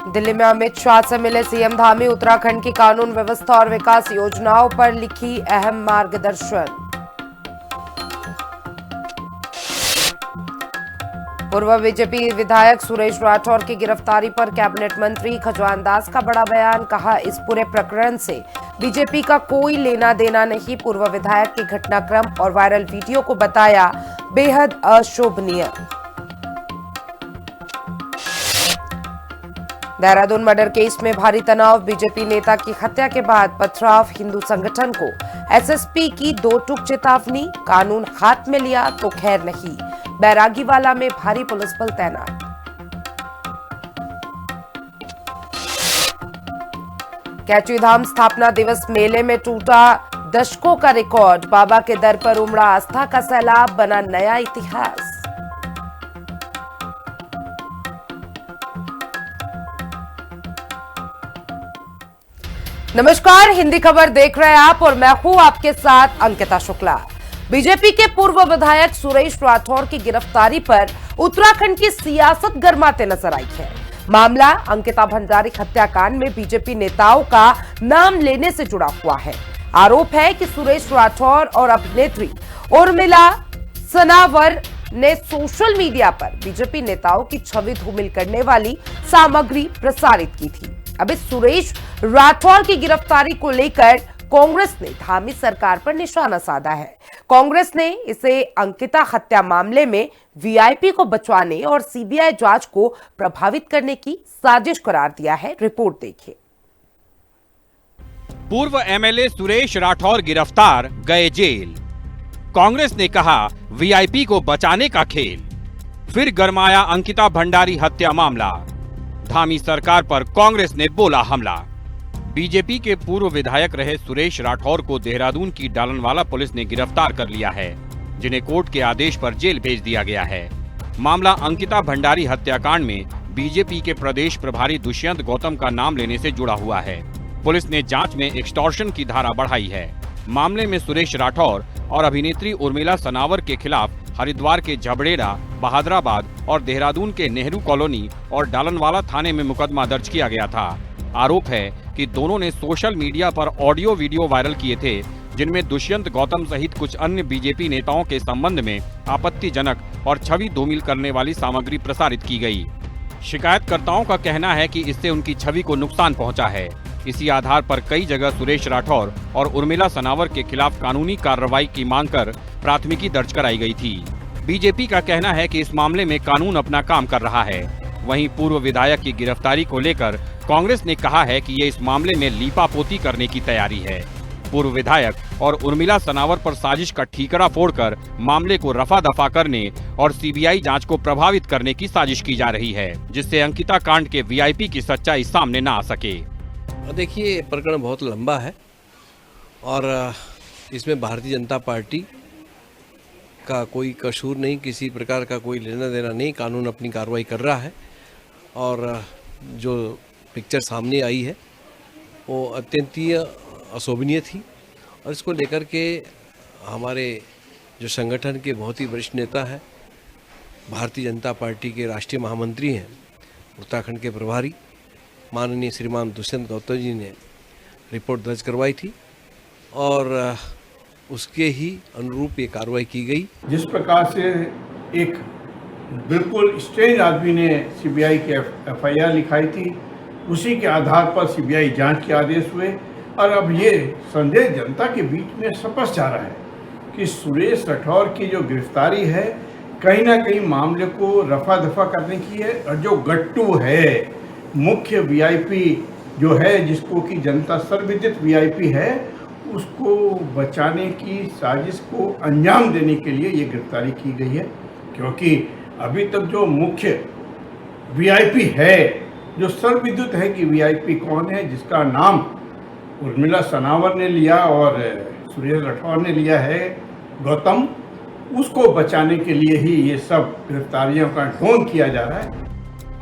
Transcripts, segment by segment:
दिल्ली में अमित शाह से मिले सीएम धामी, उत्तराखंड की कानून व्यवस्था और विकास योजनाओं पर लिखी अहम मार्गदर्शन। पूर्व बीजेपी विधायक सुरेश राठौर की गिरफ्तारी पर कैबिनेट मंत्री खजान दास का बड़ा बयान, कहा इस पूरे प्रकरण से बीजेपी का कोई लेना देना नहीं। पूर्व विधायक के घटनाक्रम और वायरल वीडियो को बताया बेहद अशोभनीय। देहरादून मर्डर केस में भारी तनाव, बीजेपी नेता की हत्या के बाद पथराव, हिंदू संगठन को एसएसपी की 2 टूक चेतावनी, कानून हाथ में लिया तो खैर नहीं, बैरागीवाला में भारी पुलिस बल तैनात। कैची धाम स्थापना दिवस मेले में टूटा दशकों का रिकॉर्ड, बाबा के दर पर उमड़ा आस्था का सैलाब, बना नया इतिहास। नमस्कार, हिंदी खबर देख रहे हैं आप और मैं हूं आपके साथ अंकिता शुक्ला। बीजेपी के पूर्व विधायक सुरेश राठौर की गिरफ्तारी पर उत्तराखंड की सियासत गर्माते नजर आई है। मामला अंकिता भंडारी हत्याकांड में बीजेपी नेताओं का नाम लेने से जुड़ा हुआ है। आरोप है कि सुरेश राठौर और अभिनेत्री उर्मिला सनावर ने सोशल मीडिया पर बीजेपी नेताओं की छवि धूमिल करने वाली सामग्री प्रसारित की थी। अब इस सुरेश राठौर की गिरफ्तारी को लेकर कांग्रेस ने धामी सरकार पर निशाना साधा है। कांग्रेस ने इसे अंकिता हत्या मामले में वीआईपी को बचाने और सीबीआई जांच को प्रभावित करने की साजिश करार दिया है। रिपोर्ट देखिए। पूर्व एमएलए सुरेश राठौर गिरफ्तार, गए जेल। कांग्रेस ने कहा वीआईपी को बचाने का खेल। फिर गरमाया अंकिता भंडारी हत्या मामला, धामी सरकार पर कांग्रेस ने बोला हमला। बीजेपी के पूर्व विधायक रहे सुरेश राठौर को देहरादून की डालनवाला पुलिस ने गिरफ्तार कर लिया है, जिन्हें कोर्ट के आदेश पर जेल भेज दिया गया है। मामला अंकिता भंडारी हत्याकांड में बीजेपी के प्रदेश प्रभारी दुष्यंत गौतम का नाम लेने से जुड़ा हुआ है। पुलिस ने जांच में एक्सटॉर्शन की धारा बढ़ाई है। मामले में सुरेश राठौर और अभिनेत्री उर्मिला सनावर के खिलाफ हरिद्वार के झबड़ेरा, बहादुराबाद और देहरादून के नेहरू कॉलोनी और डालनवाला थाने में मुकदमा दर्ज किया गया था। आरोप है कि दोनों ने सोशल मीडिया पर ऑडियो वीडियो वायरल किए थे, जिनमें दुष्यंत गौतम सहित कुछ अन्य बीजेपी नेताओं के संबंध में आपत्तिजनक और छवि धूमिल करने वाली सामग्री प्रसारित की गई। शिकायतकर्ताओं का कहना है कि इससे उनकी छवि को नुकसान पहुंचा है। इसी आधार पर कई जगह सुरेश राठौर और उर्मिला सनावर के खिलाफ कानूनी कार्रवाई की मांग कर प्राथमिकी दर्ज कराई गई थी। बीजेपी का कहना है कि इस मामले में कानून अपना काम कर रहा है। वहीं पूर्व विधायक की गिरफ्तारी को लेकर कांग्रेस ने कहा है कि ये इस मामले में लीपापोती करने की तैयारी है। पूर्व विधायक और उर्मिला सनावर पर साजिश का ठीकरा फोड़कर मामले को रफा दफा करने और सीबीआई जांच को प्रभावित करने की साजिश की जा रही है, जिससे अंकिता कांड के वीआईपी की सच्चाई सामने न आ सके। देखिए, प्रकरण बहुत लंबा है और इसमें भारतीय जनता पार्टी का कोई कसूर नहीं, किसी प्रकार का कोई लेना देना नहीं। कानून अपनी कार्रवाई कर रहा है और जो पिक्चर सामने आई है वो अत्यंत ही अशोभनीय थी और इसको लेकर के हमारे जो संगठन के बहुत ही वरिष्ठ नेता हैं, भारतीय जनता पार्टी के राष्ट्रीय महामंत्री हैं, उत्तराखंड के प्रभारी माननीय श्रीमान दुष्यंत गौतम जी ने रिपोर्ट दर्ज करवाई थी और उसके ही अनुरूप ये कार्रवाई की गई। जिस प्रकार से एक बिल्कुल स्ट्रेंज आदमी ने सीबीआई की एफआईआर लिखाई थी, उसी के आधार पर सीबीआई जांच के आदेश हुए और अब ये संदेश जनता के बीच में स्पष्ट जा रहा है कि सुरेश राठौर की जो गिरफ्तारी है कहीं ना कहीं मामले को रफा दफा करने की है और जो गट्टू है, मुख्य वीआईपी जो है, जिसको कि जनता सर्वविदित वीआईपी है, उसको बचाने की साजिश को अंजाम देने के लिए ये गिरफ्तारी की गई है। क्योंकि अभी तक जो मुख्य वीआईपी है, जो सर्वविदित है कि वीआईपी कौन है, जिसका नाम उर्मिला सनावर ने लिया और सुरेश राठौर ने लिया है, गौतम, उसको बचाने के लिए ही ये सब गिरफ्तारियों का ढोंग किया जा रहा है।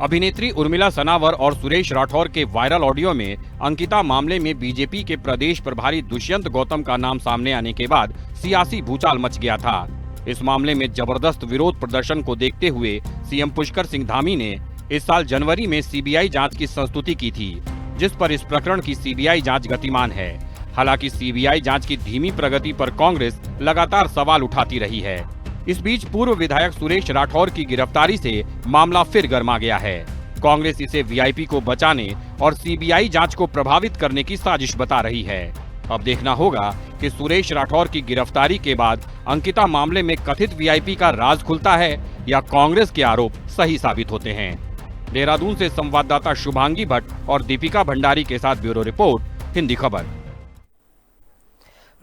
अभिनेत्री उर्मिला सनावर और सुरेश राठौर के वायरल ऑडियो में अंकिता मामले में बीजेपी के प्रदेश प्रभारी दुष्यंत गौतम का नाम सामने आने के बाद सियासी भूचाल मच गया था। इस मामले में जबरदस्त विरोध प्रदर्शन को देखते हुए सीएम पुष्कर सिंह धामी ने इस साल जनवरी में सीबीआई जांच की संस्तुति की थी, जिस पर इस प्रकरण की सीबीआई जांच गतिमान है। हालांकि सीबीआई जांच की धीमी प्रगति पर कांग्रेस लगातार सवाल उठाती रही है। इस बीच पूर्व विधायक सुरेश राठौर की गिरफ्तारी से मामला फिर गर्मा गया है। कांग्रेस इसे वीआईपी को बचाने और सीबीआई जांच को प्रभावित करने की साजिश बता रही है। अब देखना होगा कि सुरेश राठौर की गिरफ्तारी के बाद अंकिता मामले में कथित वीआईपी का राज खुलता है या कांग्रेस के आरोप सही साबित होते हैं। देहरादून से संवाददाता शुभांगी भट्ट और दीपिका भंडारी के साथ ब्यूरो रिपोर्ट, हिंदी खबर।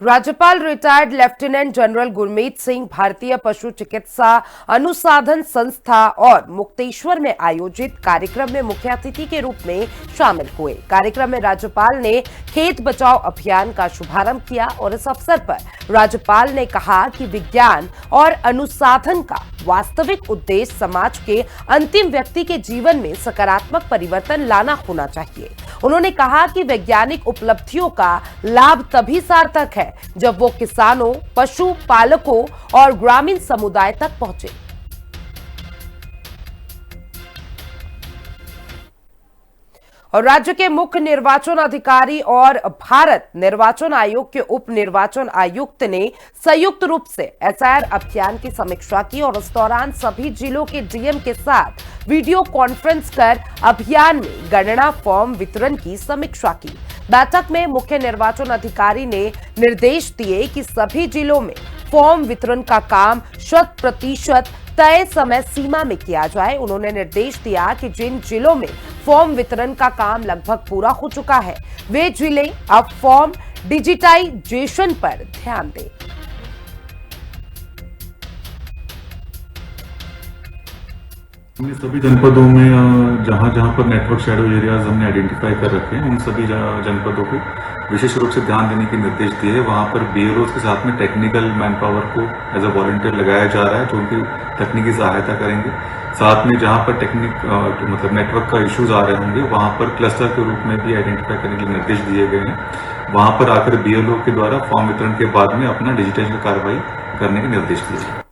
राज्यपाल retired lieutenant general Gurmeet Singh भारतीय पशु चिकित्सा अनुसंधान संस्था और मुक्तेश्वर में आयोजित कार्यक्रम में मुख्य अतिथि के रूप में शामिल हुए। कार्यक्रम में राज्यपाल ने खेत बचाओ अभियान का शुभारंभ किया और इस अवसर पर राज्यपाल ने कहा कि विज्ञान और अनुसंधान का वास्तविक उद्देश्य समाज के अंतिम व्यक्ति के जीवन में सकारात्मक परिवर्तन लाना होना चाहिए। उन्होंने कहा कि वैज्ञानिक उपलब्धियों का लाभ तभी सार्थक है जब वो किसानों, पशु पालकों और ग्रामीण समुदाय तक पहुंचे। और राज्य के मुख्य निर्वाचन अधिकारी और भारत निर्वाचन आयोग के उप निर्वाचन आयुक्त ने संयुक्त रूप से एसआईआर अभियान की समीक्षा की और इस दौरान सभी जिलों के डीएम के साथ वीडियो कॉन्फ्रेंस कर अभियान में गणना फॉर्म वितरण की समीक्षा की। बैठक में मुख्य निर्वाचन अधिकारी ने निर्देश दिए कि सभी जिलों में फॉर्म वितरण का काम 100% तय समय सीमा में किया जाए। उन्होंने निर्देश दिया कि जिन जिलों में फॉर्म वितरण का काम लगभग पूरा हो चुका है, वे जिले अब फॉर्म डिजिटाइजेशन पर ध्यान दें। हमने सभी जनपदों में जहां जहां पर नेटवर्क शैडो एरियाज हमने आइडेंटिफाई कर रखे हैं, उन सभी जनपदों को विशेष रूप से ध्यान देने के निर्देश दिए। वहां पर बीएलओ के साथ में टेक्निकल मैन पावर को एज अ वॉलंटियर लगाया जा रहा है, जो उनकी तकनीकी सहायता करेंगे। साथ में जहां पर मतलब नेटवर्क का इश्यूज आ रहे होंगे, वहां पर क्लस्टर के रूप में भी आइडेंटिफाई करने के निर्देश दिए गए हैं। वहां पर आकर बीएलओ के द्वारा फॉर्म वितरण के बाद में अपना डिजिटाइजेशन कार्रवाई करने के निर्देश दिए गए।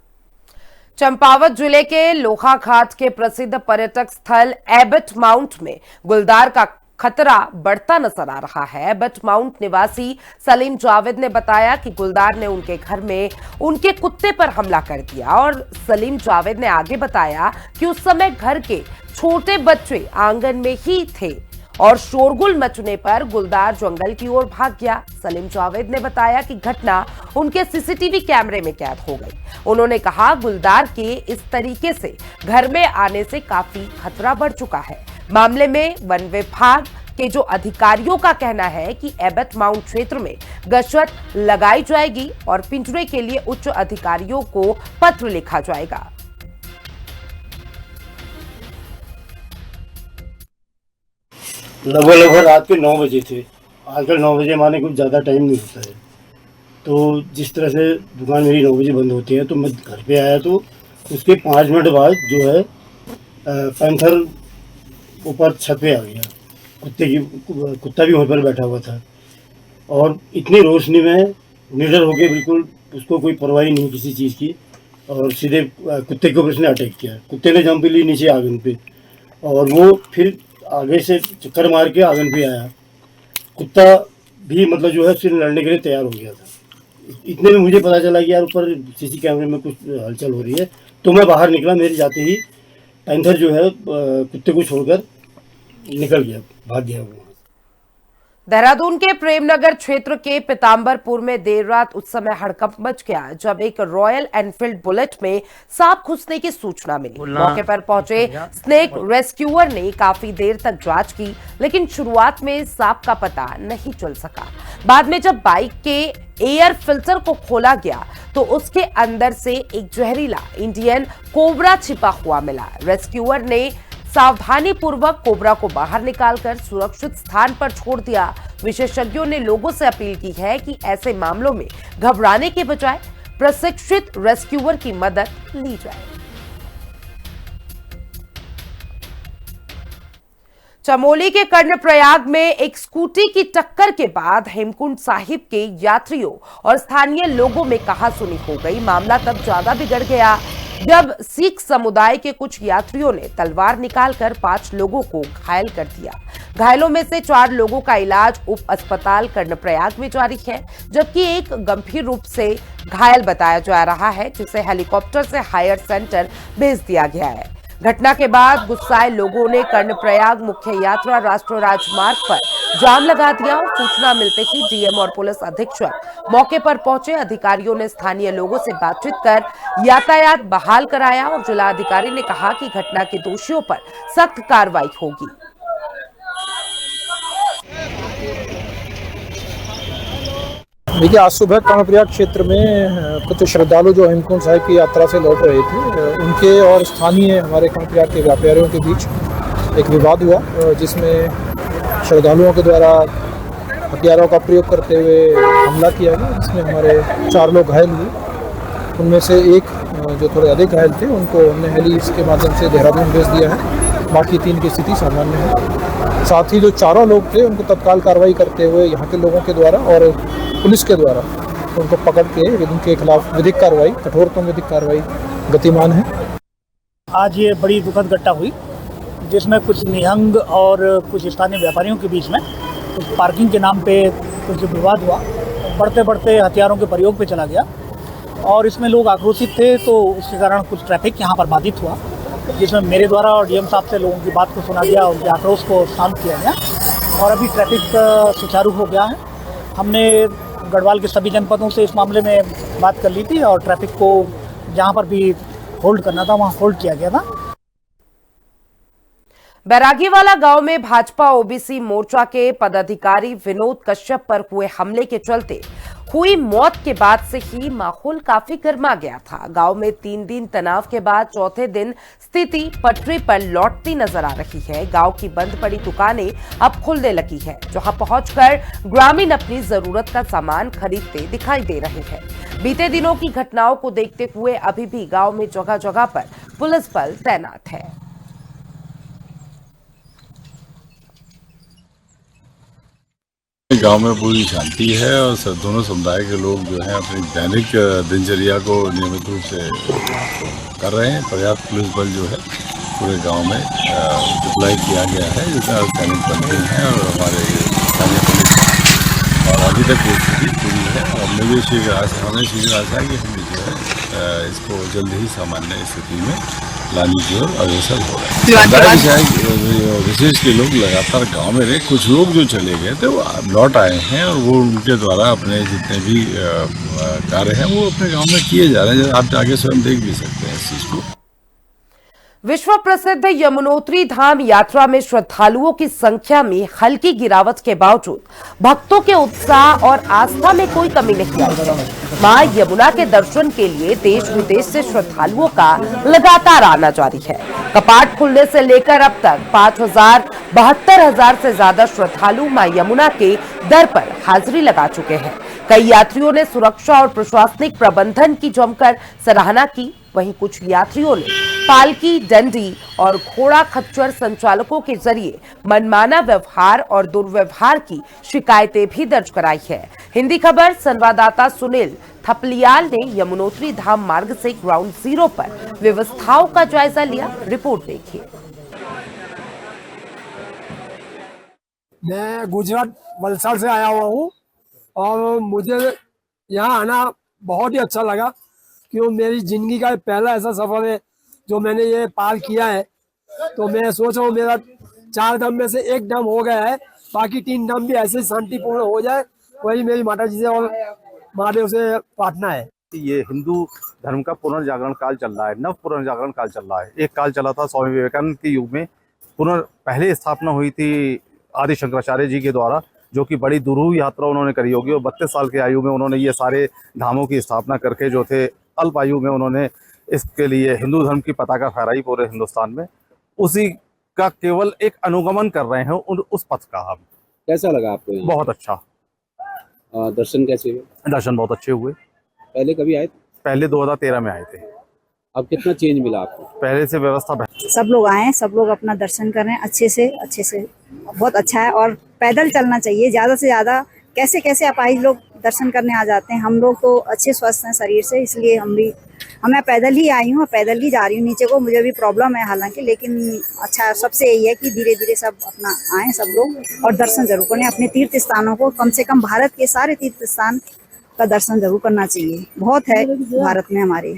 चंपावत जिले के लोहाघाट के प्रसिद्ध पर्यटक स्थल एबट माउंट में गुलदार का खतरा बढ़ता नजर आ रहा है। एबट माउंट निवासी सलीम जावेद ने बताया कि गुलदार ने उनके घर में उनके कुत्ते पर हमला कर दिया और सलीम जावेद ने आगे बताया कि उस समय घर के छोटे बच्चे आंगन में ही थे और शोरगुल मचने पर गुलदार जंगल की ओर भाग गया। सलीम जावेद ने बताया कि घटना उनके सीसीटीवी कैमरे में कैद हो गई। उन्होंने कहा गुलदार के इस तरीके से घर में आने से काफी खतरा बढ़ चुका है। मामले में वन विभाग के जो अधिकारियों का कहना है कि एबट माउंट क्षेत्र में गश्त लगाई जाएगी और पिंजरे के लिए उच्च अधिकारियों को पत्र लिखा जाएगा। लगभग रात के 9 बजे थे। आजकल 9 बजे माने कुछ ज़्यादा टाइम नहीं होता है, तो जिस तरह से दुकान मेरी 9 बजे बंद होती है, तो मैं घर पे आया तो उसके 5 मिनट बाद जो है पैंथर ऊपर छत पे आ गया। कुत्ता भी वहीं पर बैठा हुआ था और इतनी रोशनी में निडर होके बिल्कुल उसको कोई परवाही नहीं किसी चीज़ की, और सीधे कुत्ते के ऊपर उसने अटैक किया। कुत्ते ने जंप ली नीचे आंगन पे और वो फिर आगे से चक्कर मार के आंगन पे आया। कुत्ता भी मतलब जो है उससे लड़ने के लिए तैयार हो गया था। इतने में मुझे पता चला कि यार ऊपर सीसी कैमरे में कुछ हलचल हो रही है, तो मैं बाहर निकला। मेरे जाते ही पैंथर जो है कुत्ते को छोड़कर निकल गया, भाग गया वो। देहरादून के प्रेमनगर क्षेत्र के पीताम्बरपुर में देर रात उस समय हड़कंप मच गया जब एक रॉयल एनफील्ड बुलेट में सांप घुसने की सूचना मिली। मौके पर पहुंचे स्नेक रेस्क्यूअर ने काफी देर तक जांच की, लेकिन शुरुआत में सांप का पता नहीं चल सका। बाद में जब बाइक के एयर फिल्टर को खोला गया तो उसके अंदर से एक जहरीला इंडियन कोबरा छिपा हुआ मिला। रेस्क्यूअर ने सावधानी पूर्वक कोबरा को बाहर निकालकर सुरक्षित स्थान पर छोड़ दिया। विशेषज्ञों ने लोगों से अपील की है कि ऐसे मामलों में घबराने के बजाय प्रशिक्षित रेस्क्यूअर की मदद ली जाए। चमोली के कर्णप्रयाग में एक स्कूटी की टक्कर के बाद हेमकुंड साहिब के यात्रियों और स्थानीय लोगों में कहासुनी हो गई। मामला तब ज्यादा बिगड़ गया जब सिख समुदाय के कुछ यात्रियों ने तलवार निकालकर 5 लोगों को घायल कर दिया। घायलों में से 4 लोगों का इलाज उप अस्पताल कर्णप्रयाग में जारी है, जबकि एक गंभीर रूप से घायल बताया जा रहा है, जिसे हेलीकॉप्टर से हायर सेंटर भेज दिया गया है। घटना के बाद गुस्साए लोगों ने कर्णप्रयाग मुख्य यात्रा राष्ट्रीय राजमार्ग पर जाम लगा दिया और सूचना मिलते ही डीएम और पुलिस अधीक्षक मौके पर पहुंचे। अधिकारियों ने स्थानीय लोगों से बातचीत कर यातायात बहाल कराया और जिलाधिकारी ने कहा कि घटना के दोषियों पर सख्त कार्रवाई होगी। देखिए, आज सुबह कर्णप्रयाग क्षेत्र में कुछ श्रद्धालु जो हेमकुंड साहिब की यात्रा से लौट रहे थे, उनके और स्थानीय हमारे कर्णप्रयाग के व्यापारियों के बीच एक विवाद हुआ, जिसमें श्रद्धालुओं के द्वारा हथियारों का प्रयोग करते हुए हमला किया गया, जिसमें हमारे 4 लोग घायल हुए। उनमें से एक जो थोड़े अधिक घायल थे, उनको हमने हेली के माध्यम से देहरादून भेज दिया है। बाकी 3 की स्थिति सामान्य है। साथ ही जो 4 लोग थे, उनको तत्काल कार्रवाई करते हुए यहाँ के लोगों के द्वारा और पुलिस के द्वारा उनको पकड़ के उनके खिलाफ विधिक कार्रवाई, कठोरतम विधिक कार्रवाई गतिमान है। आज ये बड़ी दुखद घटना हुई, जिसमें कुछ निहंग और कुछ स्थानीय व्यापारियों के बीच में कुछ पार्किंग के नाम पे कुछ विवाद हुआ। बढ़ते बढ़ते हथियारों के प्रयोग पे चला गया और इसमें लोग आक्रोशित थे, तो उसके कारण कुछ ट्रैफिक यहाँ पर बाधित हुआ, जिसमें मेरे द्वारा और डीएम साहब से लोगों की बात को सुना गया, उनके आक्रोश को शांत किया गया और अभी ट्रैफिक सुचारू हो गया है। हमने गढ़वाल के सभी जनपदों से इस मामले में बात कर ली थी और ट्रैफिक को जहाँ पर भी होल्ड करना था वहाँ होल्ड किया गया था। बैरागीवाला गांव में भाजपा ओबीसी मोर्चा के पदाधिकारी विनोद कश्यप पर हुए हमले के चलते हुई मौत के बाद से ही माहौल काफी गर्मा गया था। गांव में 3 दिन तनाव के बाद चौथे दिन स्थिति पटरी पर लौटती नजर आ रही है। गांव की बंद पड़ी दुकानें अब खुलने लगी है, जहां पहुंचकर ग्रामीण अपनी जरूरत का सामान खरीदते दिखाई दे रहे हैं। बीते दिनों की घटनाओं को देखते हुए अभी भी गांव में जगह जगह पर पुलिस बल तैनात है। गांव में पूरी शांति है और दोनों समुदाय के लोग जो हैं अपनी दैनिक दिनचर्या को नियमित रूप से कर रहे हैं। पर्याप्त पुलिस बल जो है पूरे गांव में डिप्लॉय किया गया है, जिसमें सैनिक बनते हैं और हमारे स्थानीय पुलिस, और अभी तक वो स्थिति पूरी है। और मुझे शीघ्र आशा है कि हम जो है इसको जल्द ही सामान्य स्थिति में लाने की ओर अग्रसर हो रहे हैं। विशेष के लोग लगातार गांव में रहे, कुछ लोग जो चले गए थे वो लौट आए हैं और वो उनके द्वारा अपने जितने भी कार्य हैं वो अपने गांव में किए जा रहे हैं। आप आगे स्वयं देख भी सकते हैं इस चीज को। विश्व प्रसिद्ध यमुनोत्री धाम यात्रा में श्रद्धालुओं की संख्या में हल्की गिरावट के बावजूद भक्तों के उत्साह और आस्था में कोई कमी नहीं आई है। मां यमुना के दर्शन के लिए देश विदेश से श्रद्धालुओं का लगातार आना जारी है। कपाट खुलने से लेकर अब तक 72,000 से ज्यादा श्रद्धालु मां यमुना के दर पर हाजिरी लगा चुके हैं। कई यात्रियों ने सुरक्षा और प्रशासनिक प्रबंधन की जमकर सराहना की। वहीं कुछ यात्रियों ने पालकी, डंडी और घोड़ा खच्चर संचालकों के जरिए मनमाना व्यवहार और दुर्व्यवहार की शिकायतें भी दर्ज कराई है। हिंदी खबर संवाददाता सुनील थपलियाल ने यमुनोत्री धाम मार्ग से ग्राउंड जीरो पर व्यवस्थाओं का जायजा लिया। रिपोर्ट देखिए। मैं गुजरात वलसाड़ से आया हुआ हूँ और मुझे यहाँ आना बहुत ही अच्छा लगा, क्यों मेरी जिंदगी का पहला ऐसा सफर है जो मैंने ये पार किया है। तो मैं सोच रहा हूँ मेरा 4 धाम में से 1 धाम हो गया है, बाकी 3 धाम भी ऐसे शांतिपूर्ण हो जाए, वही मेरी माता जी से और महादेव से प्रार्थना है। ये हिंदू धर्म का पुनर्जागरण काल चल रहा है, नव पुनर्जागरण काल चल रहा है। एक काल चला था स्वामी विवेकानंद के युग में, पहले स्थापना हुई थी आदि शंकराचार्य जी के द्वारा, जो कि बड़ी दुरूह यात्रा उन्होंने करी होगी और 32 साल की आयु में उन्होंने ये सारे धामों की स्थापना करके जो थे अल्प आयु में उन्होंने इसके लिए हिंदू धर्म की पताका फहराई पूरे हिंदुस्तान में। उसी का केवल एक अनुगमन कर रहे हैं उस पथ का। हम कैसा लगा आपको? बहुत अच्छा। दर्शन कैसे हुए? दर्शन बहुत अच्छे हुए। पहले कभी आए थे? पहले 2013 में आए थे। अब कितना चेंज मिला आपको? पहले से व्यवस्था सब लोग आए हैं, सब लोग अपना दर्शन कर रहे हैं अच्छे से बहुत अच्छा है। और पैदल चलना चाहिए ज़्यादा से ज़्यादा, कैसे अपाहिज लोग दर्शन करने आ जाते हैं। हम लोग तो अच्छे स्वस्थ हैं शरीर से, इसलिए मैं पैदल ही आई हूँ, पैदल ही जा रही हूँ नीचे को। मुझे भी प्रॉब्लम है हालांकि, लेकिन अच्छा सबसे यही है कि धीरे धीरे सब अपना आए सब लोग और दर्शन जरूर करें अपने तीर्थ स्थानों को। कम से कम भारत के सारे तीर्थ स्थान का दर्शन जरूर करना चाहिए, बहुत है भारत में हमारे।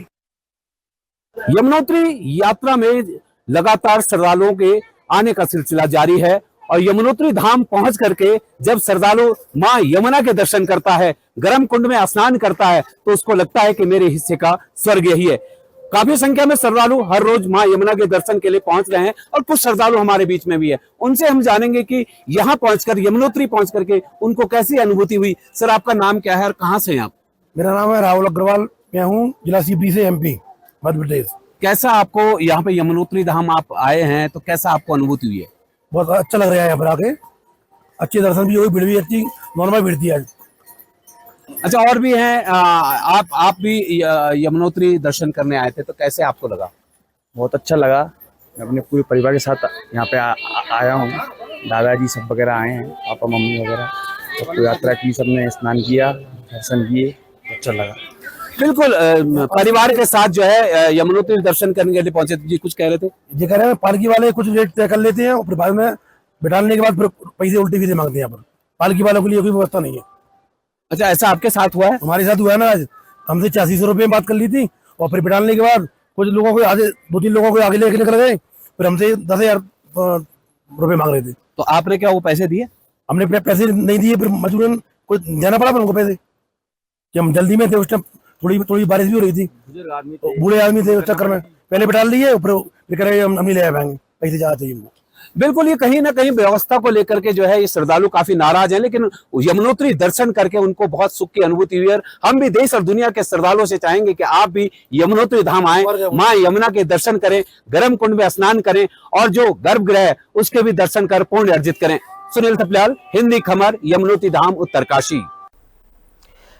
यमुनोत्री यात्रा में लगातार श्रद्धालुओं के आने का सिलसिला जारी है और यमुनोत्री धाम पहुंच करके जब श्रद्धालु मां यमुना के दर्शन करता है, गर्म कुंड में स्नान करता है, तो उसको लगता है कि मेरे हिस्से का स्वर्ग यही है। काफी संख्या में श्रद्धालु हर रोज मां यमुना के दर्शन के लिए पहुंच रहे हैं और कुछ श्रद्धालु हमारे बीच में भी है। उनसे हम जानेंगे कि यहाँ पहुंचकर, यमुनोत्री पहुंच करके उनको कैसी अनुभूति हुई। सर, आपका नाम क्या है और कहाँ से हैं आप? मेरा नाम है राहुल अग्रवाल, मैं हूँ जिला सीपी से, MP मध्य प्रदेश। कैसा आपको यहाँ पे यमुनोत्री धाम आप आए हैं तो कैसा आपको अनुभूति हुई है? बहुत अच्छा लग रहा है यहाँ पर आके, अच्छे दर्शन भी हुई, भीड़ भी अच्छी नॉर्मल भीड़ थी आज। अच्छा, और भी हैं, आप भी यमुनोत्री दर्शन करने आए थे तो कैसे आपको लगा? बहुत अच्छा लगा, मैं अपने पूरे परिवार के साथ यहाँ पे आया हूँ। दादाजी सब वगैरह आए हैं, पापा मम्मी वगैरह, सबको यात्रा की, सबने स्नान किया, दर्शन किए, अच्छा लगा। बिल्कुल, परिवार के साथ जो है यमुनोत्री दर्शन करने के लिए पहुंचे। जी कुछ कह रहे थे? ये कह रहे हैं पालकी वाले कुछ रेट तय कर लेते हैं और फिर बाद में बिठाने के बाद फिर पैसे उल्टे सीधे मांगते हैं। यहाँ पर पालकी वालों के लिए कोई व्यवस्था नहीं है। अच्छा, ऐसा आपके साथ हुआ है? हमारे साथ हुआ है ना, आज हमसे 8600 रुपये में बात कर ली थी और फिर बिठाने के बाद कुछ लोगों को आगे, 2-3 लोगों को आगे लेके निकल गए, फिर हमसे 10,000 रुपये मांग रहे थे। तो आपने क्या वो पैसे दिए? हमने पैसे नहीं दिए, फिर मजबूरन कुछ देना पड़ा उनको पैसे, कि हम जल्दी में थे उस टाइम, थोड़ी बारिश भी हो रही थी, बूढ़े आदमी थे, उस चक्कर में पहले बिठा लिए, फिर कह रहे हम नहीं ले पाएंगे, पैसे ज्यादा चाहिए हमको। बिल्कुल, ये कहीं ना कहीं व्यवस्था को लेकर के जो है ये श्रद्धालु काफी नाराज हैं, लेकिन यमुनोत्री दर्शन करके उनको बहुत सुख की अनुभूति हुई है। हम भी देश और दुनिया के श्रद्धालुओं से चाहेंगे कि आप भी यमुनोत्री धाम आए, मां यमुना के दर्शन करें, गर्म कुंड में स्नान करें और जो गर्भगृह है उसके भी दर्शन कर पुण्य अर्जित करें। सुनील थपलियाल, हिंदी खबर, यमुनोत्री धाम, उत्तरकाशी।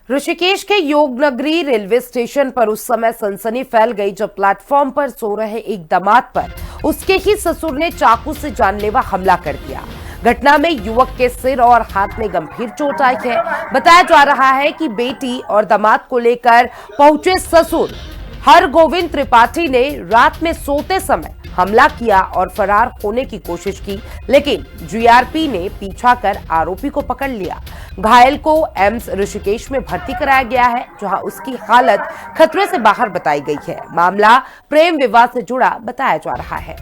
ऋषिकेश के योगनगरी रेलवे स्टेशन पर उस समय सनसनी फैल गई जब प्लेटफॉर्म पर सो रहे एक दामाद पर उसके ही ससुर ने चाकू से जानलेवा हमला कर दिया। घटना में युवक के सिर और हाथ में गंभीर चोट आई है। बताया जा रहा है कि बेटी और दामाद को लेकर पहुंचे ससुर हरगोविंद त्रिपाठी ने रात में सोते समय हमला किया और फरार होने की कोशिश की, लेकिन जीआरपी ने पीछा कर आरोपी को पकड़ लिया। घायल को एम्स ऋषिकेश में भर्ती कराया गया है, जहां उसकी हालत खतरे से बाहर बताई गई है। मामला प्रेम विवाद से जुड़ा बताया जा रहा है।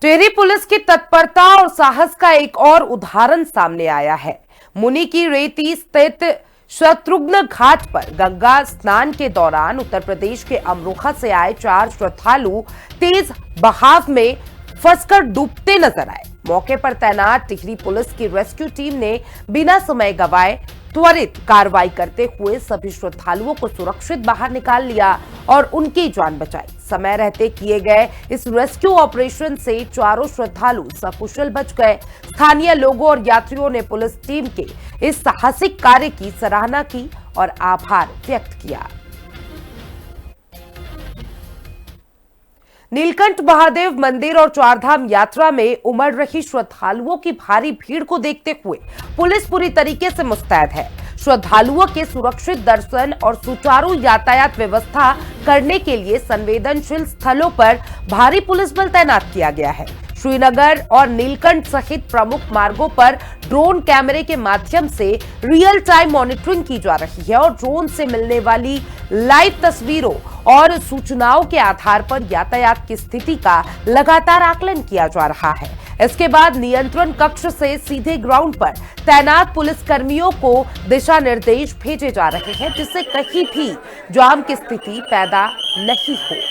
टेहरी पुलिस की तत्परता और साहस का एक और उदाहरण सामने आया है। मुनि की रेती स्थित शत्रुघ्न घाट पर गंगा स्नान के दौरान उत्तर प्रदेश के अमरोहा से आए 4 श्रद्धालु तेज बहाव में फंसकर डूबते नजर आए। मौके पर तैनात टिहरी पुलिस की रेस्क्यू टीम ने बिना समय गंवाए त्वरित कार्रवाई करते हुए सभी श्रद्धालुओं को सुरक्षित बाहर निकाल लिया और उनकी जान बचाई। समय रहते किए गए इस रेस्क्यू ऑपरेशन से चारों श्रद्धालु सकुशल बच गए। स्थानीय लोगों और यात्रियों ने पुलिस टीम के इस साहसिक कार्य की सराहना की और आभार व्यक्त किया। नीलकंठ महादेव मंदिर और चारधाम यात्रा में उमड़ रही श्रद्धालुओं की भारी भीड़ को देखते हुए पुलिस पूरी तरीके से मुस्तैद है। श्रद्धालुओं के सुरक्षित दर्शन और सुचारू यातायात व्यवस्था करने के लिए संवेदनशील स्थलों पर भारी पुलिस बल तैनात किया गया है। श्रीनगर और नीलकंठ सहित प्रमुख मार्गों पर ड्रोन कैमरे के माध्यम से रियल टाइम मॉनिटरिंग की जा रही है और ड्रोन से मिलने वाली लाइव तस्वीरों और सूचनाओं के आधार पर यातायात की स्थिति का लगातार आकलन किया जा रहा है। इसके बाद नियंत्रण कक्ष से सीधे ग्राउंड पर तैनात पुलिस कर्मियों को दिशा निर्देश भेजे जा रहे हैं, जिससे कहीं भी जाम की स्थिति पैदा नहीं हो।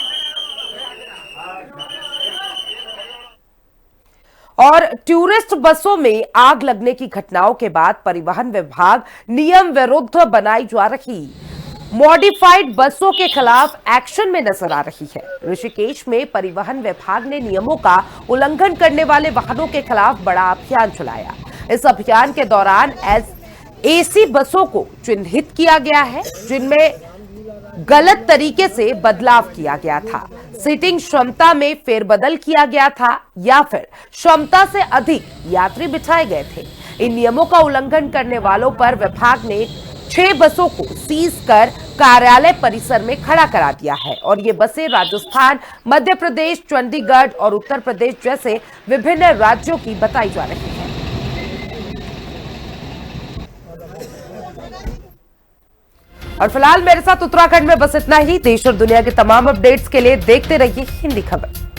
और टूरिस्ट बसों में आग लगने की घटनाओं के बाद परिवहन विभाग नियम विरुद्ध बनाई जा रही मॉडिफाइड बसों के खिलाफ एक्शन में नजर आ रही है। ऋषिकेश में परिवहन विभाग ने नियमों का उल्लंघन करने वाले वाहनों के खिलाफ बड़ा अभियान चलाया। इस अभियान के दौरान एसी बसों को चिन्हित किया गया है, जिनमें गलत तरीके से बदलाव किया गया था। सीटिंग क्षमता में फेरबदल किया गया था या फिर क्षमता से अधिक यात्री बिठाए गए थे। इन नियमों का उल्लंघन करने वालों पर विभाग ने 6 बसों को सीज कर कार्यालय परिसर में खड़ा करा दिया है और ये बसें राजस्थान, मध्य प्रदेश, चंडीगढ़ और उत्तर प्रदेश जैसे विभिन्न राज्यों की बताई जा रही है। और फिलहाल मेरे साथ उत्तराखंड में बस इतना ही। देश और दुनिया के तमाम अपडेट्स के लिए देखते रहिए हिंदी खबर।